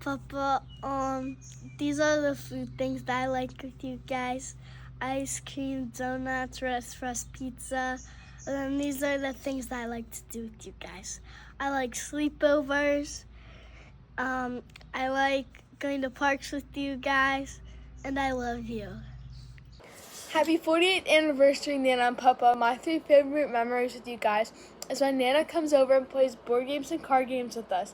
Papa. These are the food things that I like with you guys. Ice cream, donuts, Rest pizza. And then these are the things that I like to do with you guys. I like sleepovers. I like going to parks with you guys. And I love you. Happy 48th anniversary, Nana and Papa. My 3 favorite memories with you guys is when Nana comes over and plays board games and card games with us.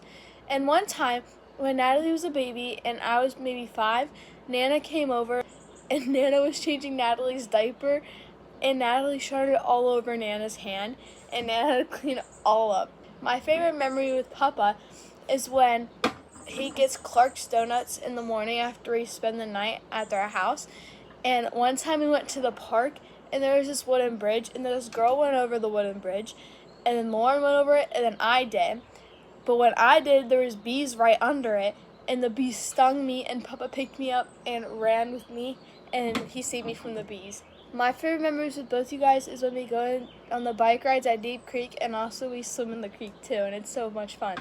And one time, when Natalie was a baby and I was maybe 5, Nana came over and Nana was changing Natalie's diaper and Natalie started all over Nana's hand and Nana had to clean it all up. My favorite memory with Papa is when he gets Clark's Donuts in the morning after we spend the night at their house. And one time we went to the park and there was this wooden bridge and then this girl went over the wooden bridge and then Lauren went over it and then I did. But when I did, there was bees right under it and the bees stung me and Papa picked me up and ran with me and he saved me from the bees. My favorite memories with both you guys is when we go on the bike rides at Deep Creek and also we swim in the creek too and it's so much fun.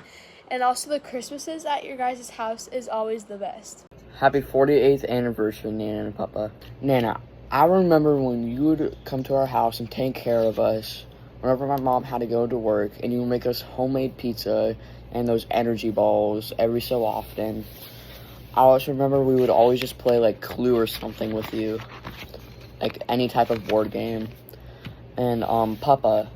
And also the Christmases at your guys' house is always the best. Happy 48th anniversary, Nana and Papa. Nana, I remember when you would come to our house and take care of us whenever my mom had to go to work, and you would make us homemade pizza and those energy balls every so often. I also remember we would always just play like Clue or something with you, like any type of board game. And Papa,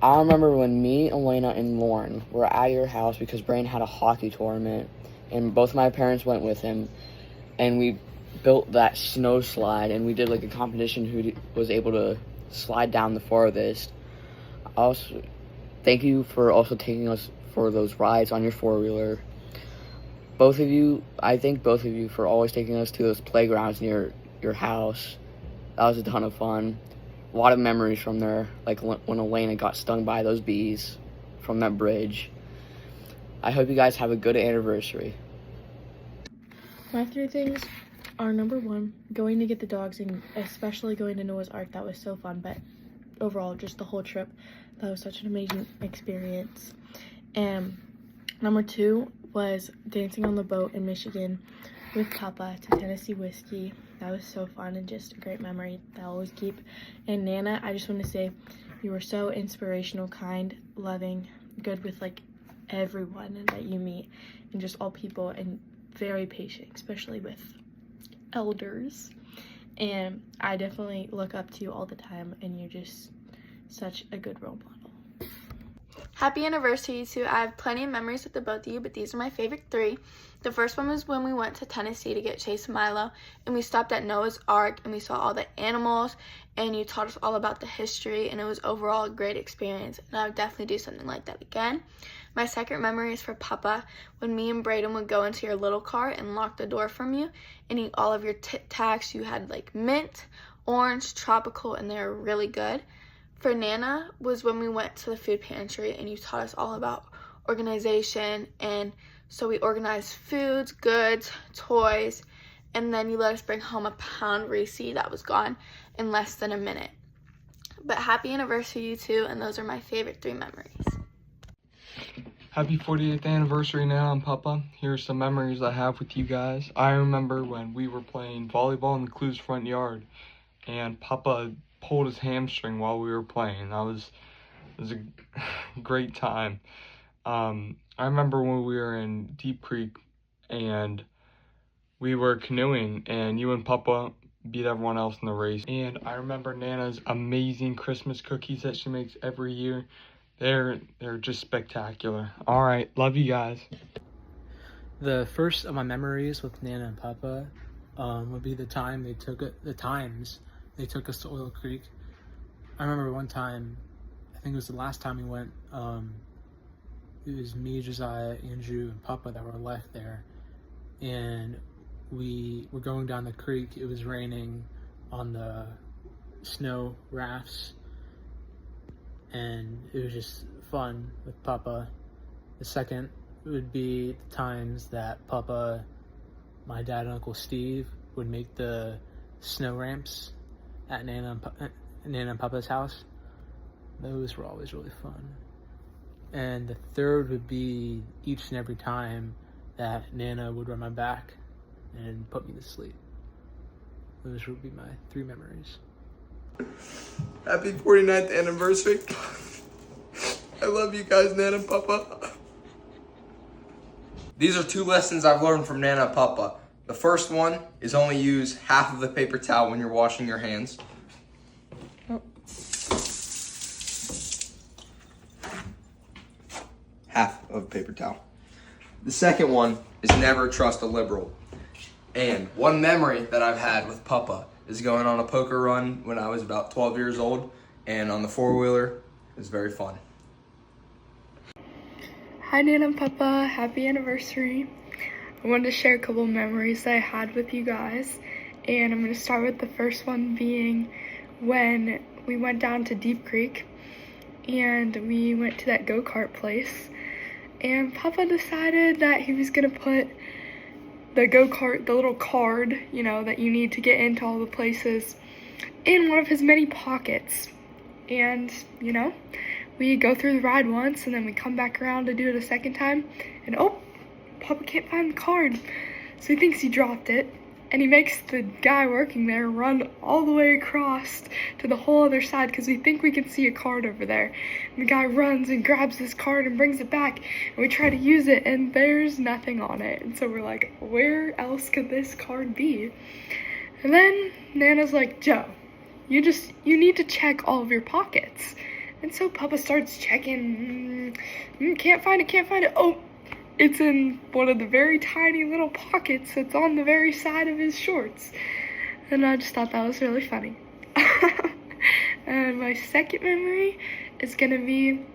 I remember when me, Elena, and Lauren were at your house because Brain had a hockey tournament, and both my parents went with him, and we built that snow slide, and we did like a competition who was able to slide down the farthest. Also, thank you for also taking us for those rides on your 4-wheeler. I thank both of you for always taking us to those playgrounds near your house. That was a ton of fun. A lot of memories from there, like when Elena got stung by those bees from that bridge. I hope you guys have a good anniversary. My 3 things are, number 1, going to get the dogs and especially going to Noah's Ark. That was so fun, but overall, just the whole trip, that was such an amazing experience. And number 2 was dancing on the boat in Michigan with Papa to Tennessee Whiskey. That was so fun and just a great memory that I'll always keep. And Nana, I just want to say you were so inspirational, kind, loving, good with like everyone that you meet and just all people, and very patient, especially with elders. And I definitely look up to you all the time and you're just such a good role model. Happy anniversary to I have plenty of memories with the both of you, but these are my favorite 3. The first one was when we went to Tennessee to get Chase and Milo, and we stopped at Noah's Ark and we saw all the animals and you taught us all about the history, and it was overall a great experience, and I would definitely do something like that again. My second memory is for Papa, when me and Braden would go into your little car and lock the door from you and eat all of your Tic Tacs. You had like mint, orange, tropical, and they were really good. For Nana was when we went to the food pantry and you taught us all about organization, and so we organized foods, goods, toys, and then you let us bring home a pound Reese that was gone in less than a minute. But happy anniversary, you two, and those are my favorite 3 memories. Happy 48th anniversary, Nana and Papa. Here's some memories I have with you guys. I remember when we were playing volleyball in the Clues front yard and Papa pulled his hamstring while we were playing. It was a great time. I remember when we were in Deep Creek and we were canoeing and you and Papa beat everyone else in the race. And I remember Nana's amazing Christmas cookies that she makes every year. They're just spectacular. All right, love you guys. The first of my memories with Nana and Papa would be the times they took us to Oil Creek. I remember one time, I think it was the last time we went, it was me, Josiah, Andrew, and Papa that were left there, and we were going down the creek. It was raining on the snow rafts, and it was just fun with Papa. The second would be the times that Papa, my dad, and Uncle Steve would make the snow ramps at Nana and Papa's house. Those were always really fun. And the third would be each and every time that Nana would rub my back and put me to sleep. Those would be my 3 memories. Happy 49th anniversary. I love you guys, Nana and Papa. These are 2 lessons I've learned from Nana and Papa. The first one is only use half of the paper towel when you're washing your hands. Half of a paper towel. The second one is never trust a liberal. And one memory that I've had with Papa is going on a poker run when I was about 12 years old, and on the 4-wheeler. It was very fun. Hi Nana and Papa, happy anniversary. I wanted to share a couple of memories that I had with you guys, and I'm going to start with the first one being when we went down to Deep Creek and we went to that go-kart place, and Papa decided that he was going to put the go-kart, the little card, you know, that you need to get into all the places, in one of his many pockets. And, you know, we go through the ride once and then we come back around to do it a second time, and oh, Papa can't find the card. So he thinks he dropped it, and he makes the guy working there run all the way across to the whole other side because we think we can see a card over there. And the guy runs and grabs this card and brings it back, and we try to use it and there's nothing on it. And so we're like, where else could this card be? And then Nana's like, Joe, you need to check all of your pockets. And so Papa starts checking, can't find it, oh, it's in one of the very tiny little pockets that's on the very side of his shorts. And I just thought that was really funny. And my second memory is gonna be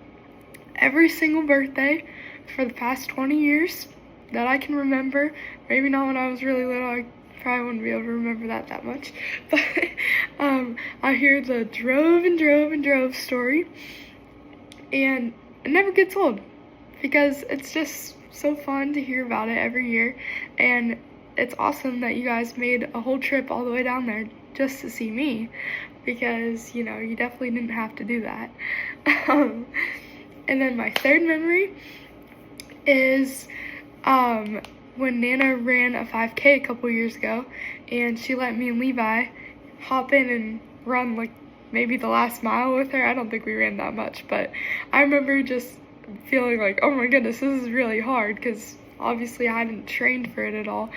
every single birthday for the past 20 years that I can remember. Maybe not when I was really little, I probably wouldn't be able to remember that much. But I hear the drove story, and it never gets old because it's just so fun to hear about it every year, and it's awesome that you guys made a whole trip all the way down there just to see me, because, you know, you definitely didn't have to do that. And then my third memory is when Nana ran a 5K a couple years ago, and she let me and Levi hop in and run like maybe the last mile with her. I don't think we ran that much, but I remember just feeling like, oh my goodness, this is really hard, because obviously I hadn't trained for it at all.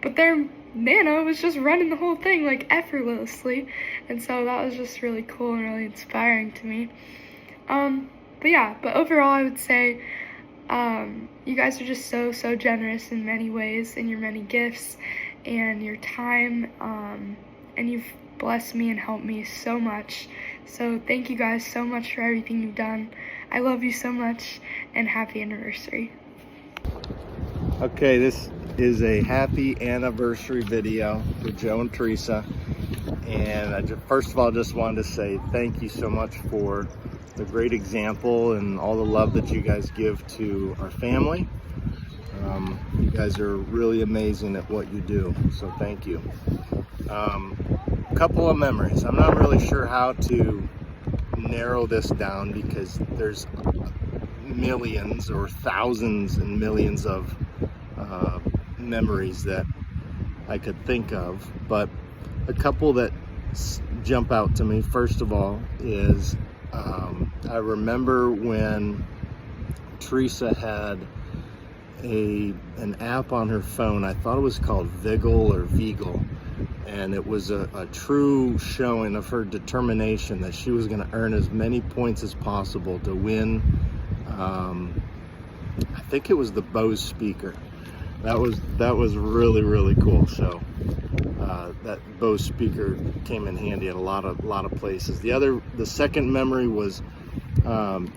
But there, Nana was just running the whole thing like effortlessly, and so that was just really cool and really inspiring to me. But overall I would say you guys are just so generous in many ways, in your many gifts and your time, and you've blessed me and helped me so much. So thank you guys so much for everything you've done. I love you so much, and happy anniversary. Okay, this is a happy anniversary video for Joe and Teresa. And I first of all, just wanted to say thank you so much for the great example and all the love that you guys give to our family. You guys are really amazing at what you do, so thank you. A couple of memories. I'm not really sure how to narrow this down because there's millions or thousands and millions of memories that I could think of, but a couple that jump out to me, first of all, is I remember when Teresa had an app on her phone. I thought it was called Vigil or Vegal, and it was a true showing of her determination that she was going to earn as many points as possible to win. I think it was the Bose speaker. That was really cool. So that Bose speaker came in handy at a lot of places. The second memory was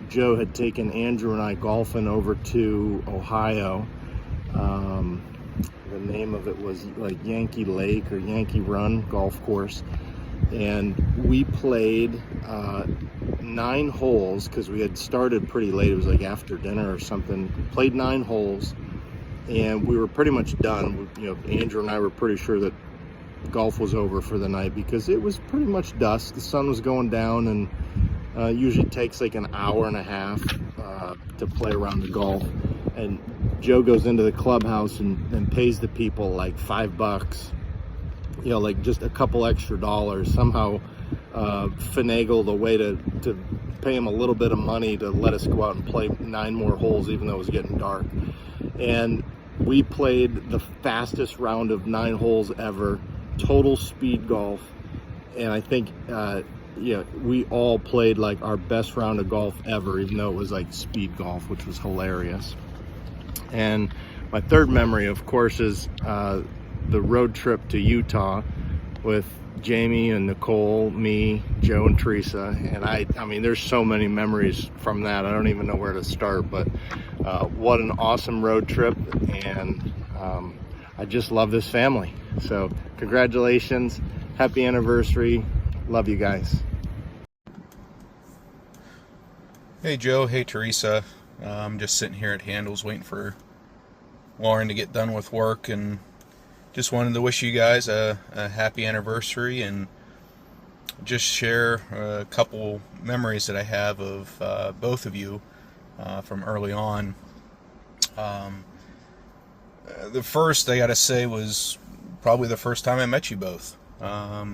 Joe had taken Andrew and I golfing over to Ohio. The name of it was like Yankee Lake or Yankee Run golf course, and we played 9 holes because we had started pretty late. It was like after dinner or something. Played 9 holes, and we were pretty much done. You know, Andrew and I were pretty sure that golf was over for the night because it was pretty much dusk. The sun was going down, and usually takes like an hour and a half to play around the golf. And Joe goes into the clubhouse and pays the people like $5, you know, like just a couple extra dollars, somehow finagled a way to pay him a little bit of money to let us go out and play 9 more holes, even though it was getting dark. And we played the fastest round of 9 holes ever, total speed golf. And I think, yeah, we all played like our best round of golf ever, even though it was like speed golf, which was hilarious. And my third memory, of course, is the road trip to Utah with Jamie and Nicole, me, Joe, and Teresa. And I mean, there's so many memories from that. I don't even know where to start, but what an awesome road trip. And I just love this family. So congratulations. Happy anniversary. Love you guys. Hey Joe, hey Teresa. I'm just sitting here at Handles waiting for Lauren to get done with work, and just wanted to wish you guys a happy anniversary and just share a couple memories that I have of both of you from early on. The first, I gotta say, was probably the first time I met you both. I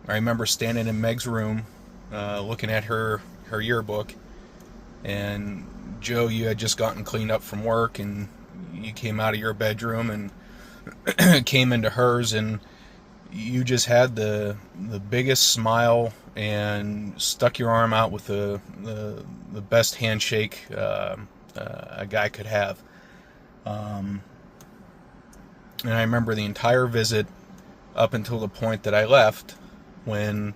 remember standing in Meg's room looking at her yearbook, and Joe, you had just gotten cleaned up from work, and you came out of your bedroom and came into hers, and you just had the biggest smile and stuck your arm out with the best handshake a guy could have. And I remember the entire visit up until the point that I left, when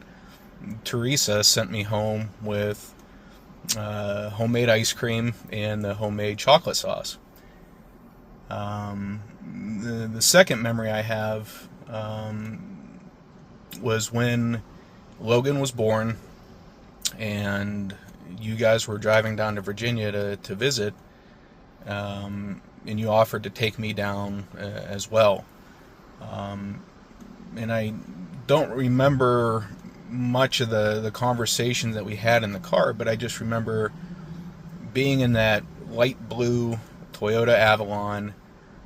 Teresa sent me home with homemade ice cream and the homemade chocolate sauce. The second memory I have was when Logan was born, and you guys were driving down to Virginia to visit, and you offered to take me down as well. And I don't remember much of the conversation that we had in the car, but I just remember being in that light blue Toyota Avalon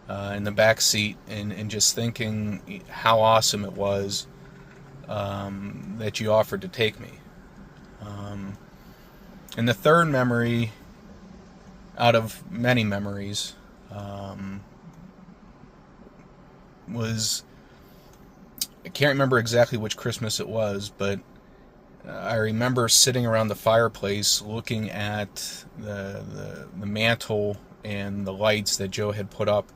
in the back seat, and just thinking how awesome it was that you offered to take me. And the third memory, out of many memories, was, I can't remember exactly which Christmas it was, but I remember sitting around the fireplace looking at the mantle and the lights that Joe had put up,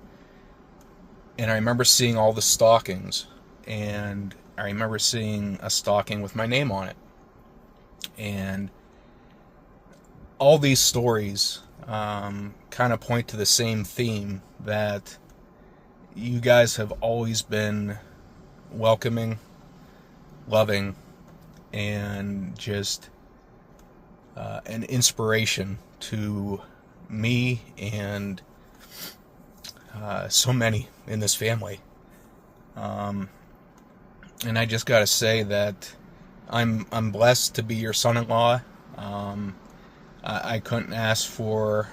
and I remember seeing all the stockings, and I remember seeing a stocking with my name on it. And all these stories kind of point to the same theme, that you guys have always been welcoming, loving, and just an inspiration to me and so many in this family. And I just gotta say that I'm blessed to be your son-in-law. I couldn't ask for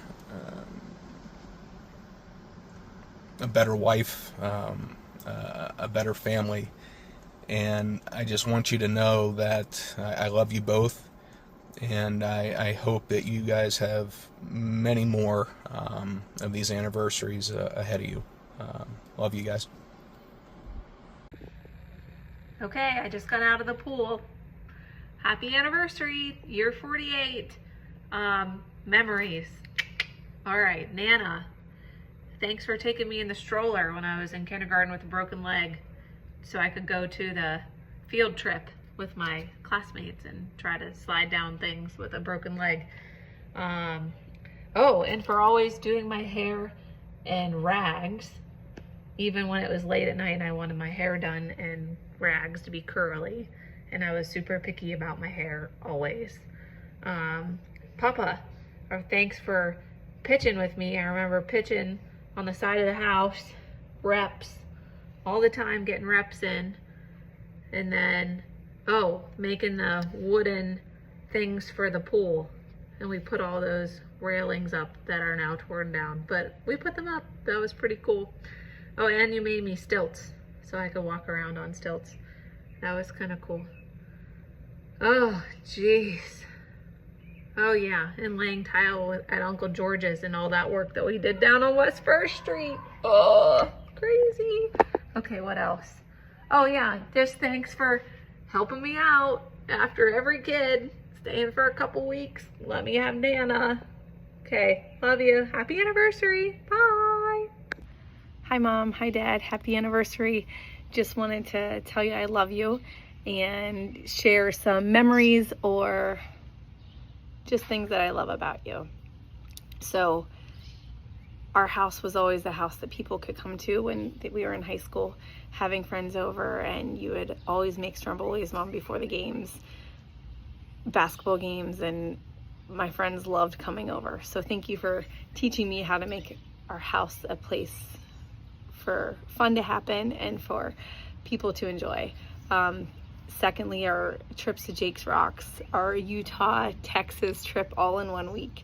a better wife, a better family, and I just want you to know that I love you both, and I hope that you guys have many more of these anniversaries ahead of you. Love you guys. Okay, I just got out of the pool. Happy anniversary, year 48. Memories. All right, Nana, thanks for taking me in the stroller when I was in kindergarten with a broken leg, so I could go to the field trip with my classmates and try to slide down things with a broken leg. Oh, and for always doing my hair in rags, even when it was late at night and I wanted my hair done in rags to be curly, and I was super picky about my hair always. Papa, thanks for pitching with me. I remember pitching on the side of the house, reps all the time, getting reps in, and then making the wooden things for the pool and we put all those railings up that are now torn down, but we put them up. That was pretty cool. Oh, and you made me stilts so I could walk around on stilts. That was kind of cool. Oh, jeez. Oh yeah, and laying tile at Uncle George's and all that work that we did down on West First Street. Oh, crazy. Okay, what else? Oh yeah, just thanks for helping me out after every kid. Staying for a couple weeks. Let me have Nana. Okay, love you. Happy anniversary. Bye. Hi Mom, hi Dad, happy anniversary. Just wanted to tell you I love you and share some memories or just things that I love about you. So our house was always the house that people could come to when we were in high school, having friends over, and you would always make Stromboli's, Mom, before the games, basketball games, and my friends loved coming over. So thank you for teaching me how to make our house a place for fun to happen and for people to enjoy. Secondly, our trips to Jake's Rocks, our Utah, Texas trip all in 1 week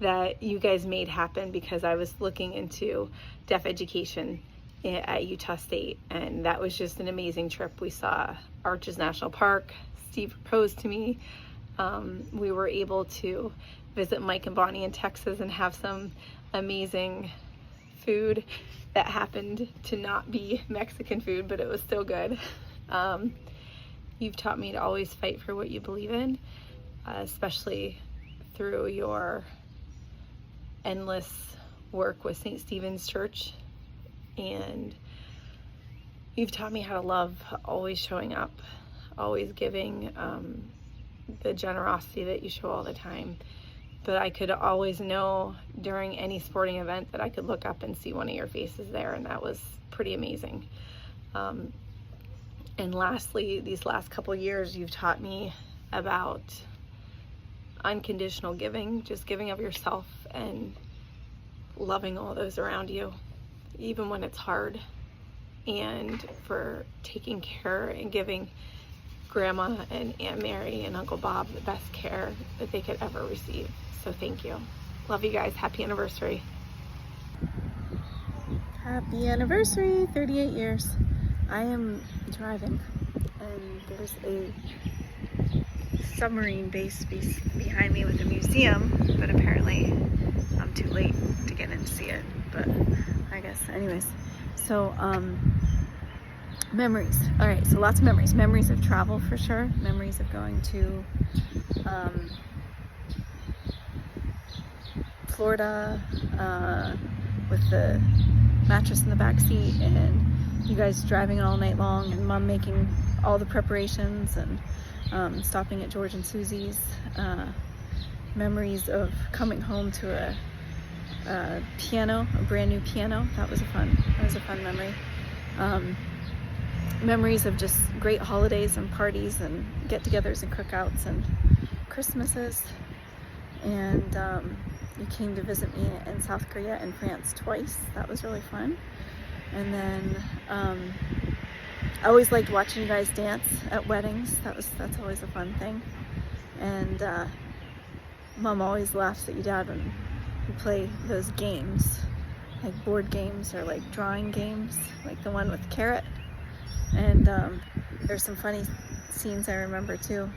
that you guys made happen because I was looking into deaf education at Utah State, and that was just an amazing trip. We saw Arches National Park. Steve proposed to me. We were able to visit Mike and Bonnie in Texas and have some amazing food that happened to not be Mexican food, but it was still good. You've taught me to always fight for what you believe in, especially through your endless work with St. Stephen's Church. And you've taught me how to love always showing up, always giving, the generosity that you show all the time. But I could always know during any sporting event that I could look up and see one of your faces there, and that was pretty amazing. And lastly, these last couple years, you've taught me about unconditional giving, just giving of yourself and loving all those around you, even when it's hard, and for taking care and giving Grandma and Aunt Mary and Uncle Bob the best care that they could ever receive. So thank you. Love you guys. Happy anniversary. Happy anniversary, 38 years. I am driving and there's a submarine base behind me with a museum, but apparently I'm too late to get in to see it, but I guess anyways. So memories. All right, so lots of memories. Memories of travel for sure. Memories of going to Florida with the mattress in the back seat and you guys driving all night long and Mom making all the preparations and stopping at George and Susie's. Memories of coming home to a piano, a brand new piano. That was a fun memory. Memories of just great holidays and parties and get-togethers and cookouts and Christmases. And you came to visit me in South Korea and France twice. That was really fun. And then I always liked watching you guys dance at weddings. That's always a fun thing. And Mom always laughs at you, Dad, when you play those games, like board games or like drawing games, like the one with Carrot. And there's some funny scenes I remember too.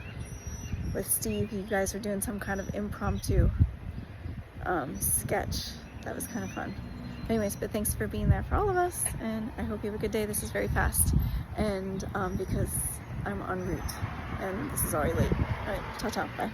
With Steve, you guys were doing some kind of impromptu sketch. That was kind of fun. Anyways, but thanks for being there for all of us, and I hope you have a good day. This is very fast, and because I'm en route, and this is already late. All right, ciao, ciao, bye.